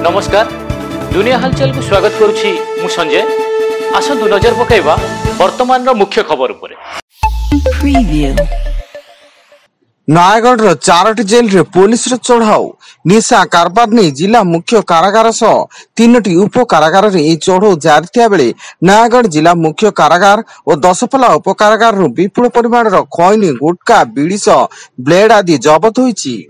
नमस्कार दुनिया हालचाल को स्वागत करुछि मु संजय। आसंतु नजर पकाइबा वर्तमान रो मुख्य खबर उपरे। नयगढ़ चारोटी जेल रे पुलिस रो चढ़ाऊ निशा कारबार नहीं जिला मुख्य कारागार सह 3टी उप कारागार रे ए चढ़ाऊ जारी थिया बेले नयगढ़ जिला मुख्य कारागार और दशपल्ला उप कारागार रो विपुल परिमाण रो खैनी गुटका बीड़ी ब्लेड आदि जबत होईछि।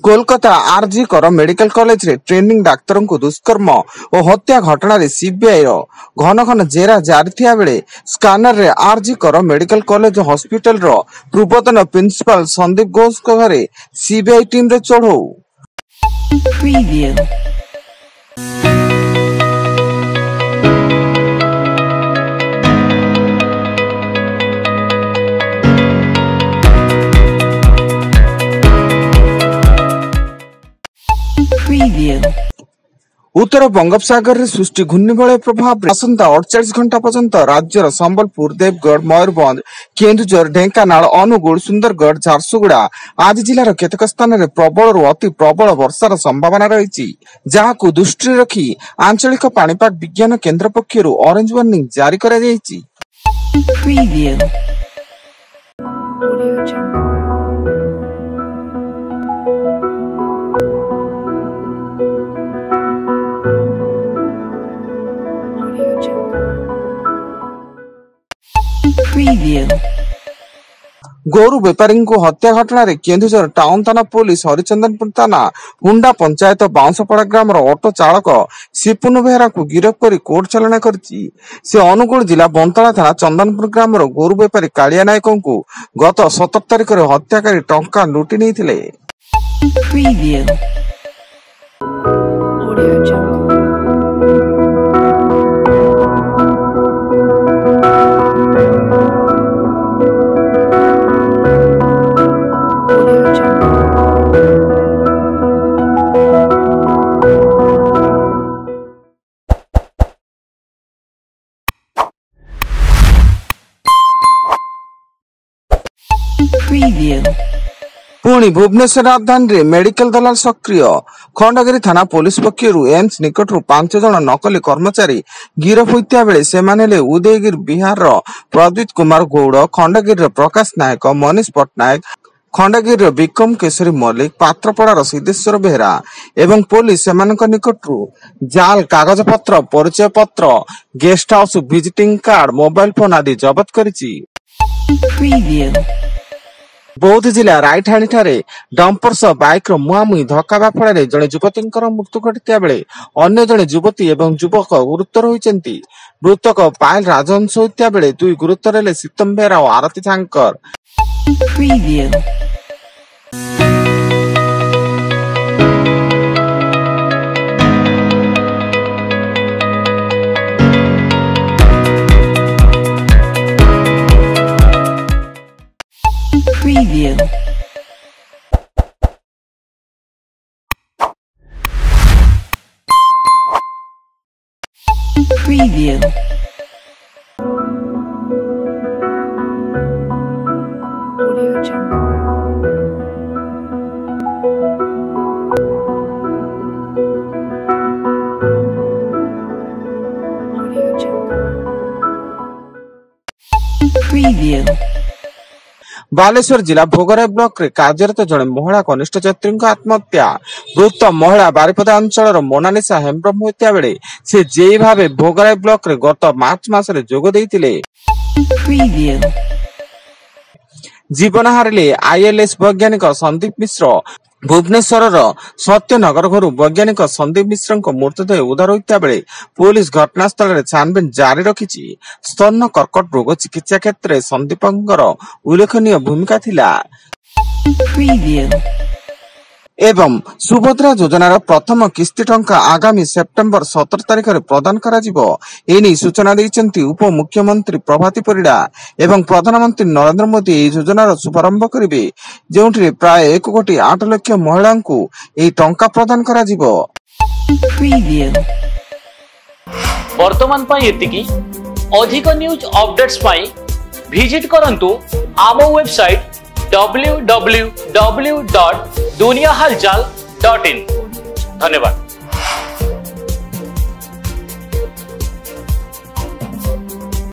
कोलकाता आरजी कर मेडिकल कॉलेज रे ट्रेनिंग डाक्तर को दुष्कर्म और हत्या घटना रे सीबीआई रो घन घन जेरा जारी थिया बेले स्कानर रे आरजी कर मेडिकल कॉलेज हॉस्पिटल रो पूर्वतन प्रिंसिपल संदीप घोष को घरे सीबीआई टीम रे चढ़ो। उत्तर बंगोपसागर सृष्टि घूर्णिबलय प्रभाव आसंता 48 घंटा पर्यंत राज्यर संबलपुर देवगढ़ मयूरभंज केन्दुझर ढेंकानाल अनुगुल सुंदरगढ़ झारसुगुड़ा आदि जिलार केतक स्थान में प्रबल अति प्रबल वर्षार संभावना रही जहां दृष्टि रखी आंचलिक पाणीपाग विज्ञान केन्द्र पक्षर ऑरेंज वार्निंग जारी करा जायछि। गोरु बेपारी को हत्या घटना रे केन्दुझर टाउन थाना पुलिस हरिचंदनपुर थाना हुंडा पंचायत बाउंसपड़ा ग्राम ऑटो चालक सिपुन बेहरा को गिरफ्त कर कोर्ट चालना करछि। से अनुगुल जिला बंतला थाना चंदनपुर ग्राम गोरु बेपारी कालिया नायक को गत 17 तारिख रे हत्याकारी टंका लुटि नैथिले। पुणी भुवनेश्वर राजधानी रे मेडिकल दलाल सक्रिय खंडगिरी थाना पुलिस पक्षरु एम्स निकटरू 5 जन नकली कर्मचारी गिरफ होइता बेले सेमानेले उदयगिरी बिहार रो प्रदीप कुमार गौड़, खंडगिरी रो प्रकाश नायक, मनीष पटनायक, खंडगिरी रो विक्रम केशरी मल्लिक, पात्रपड़ार सिद्धेश्वर बेहरा एवं पुलिस सेमानक निकटरू जाल कागज पत्र, परिचय पत्र, guest house visiting card, mobile phone आदि जबत करिछि। बौद्ध जिला रायठाणी ठारे डंपर सह बाइक मुहांमुही धक्का फल जड़े युवती मृत्यु घटी बेले अन्य जड़े युवती एवं युवक गुरुतर होती। मृतक पायल राजहंस होता बेले 2 गुरुतर हेले सीतम बेहरा और आरती झांकर। बालेश्वर जिला भोगराई ब्लॉक रे कार्यरत जड़े महिला कनिष्ठ छात्री आत्महत्या। मृत महिला बारिपदा अंचल मोनालिसा हेम्ब्रम होता बेले से जे भावे भोगराई ब्लॉक रे गत मार्च मास रे जोग देइतिले। जीवन हारिले आईएलएस वैज्ञानिक संदीप मिश्र। भुवनेश्वर सत्यनगर घर वैज्ञानिक संदीप मिश्र मृतदेह उद्धार होता बेले पुलिस घटनास्थल में छानबीन जारी रखी। स्तन कर्कट रोग चिकित्सा क्षेत्र में संदीपंकर उल्लेखनीय भूमिका थिला। एवं सुभद्रा योजनार प्रथम किस्ती टंका आगामी सेप्टेम्बर 17 तारिख में प्रदान करा जिवो। एनी सूचना दैछन्ति उप मुख्यमंत्री प्रभाती परिडा एवं प्रधानमंत्री नरेंद्र मोदी এই योजनार शुभारंभ करिवे जेउठी प्राय 1 कोटी 8 लाख महिला को এই टंका प्रदान करा जिवो। वर्तमान पाई एतिकी अधिक न्यूज अपडेट्स पाई विजिट करंतु आमो वेबसाइट www.duniyahalchal.com धन्यवाद।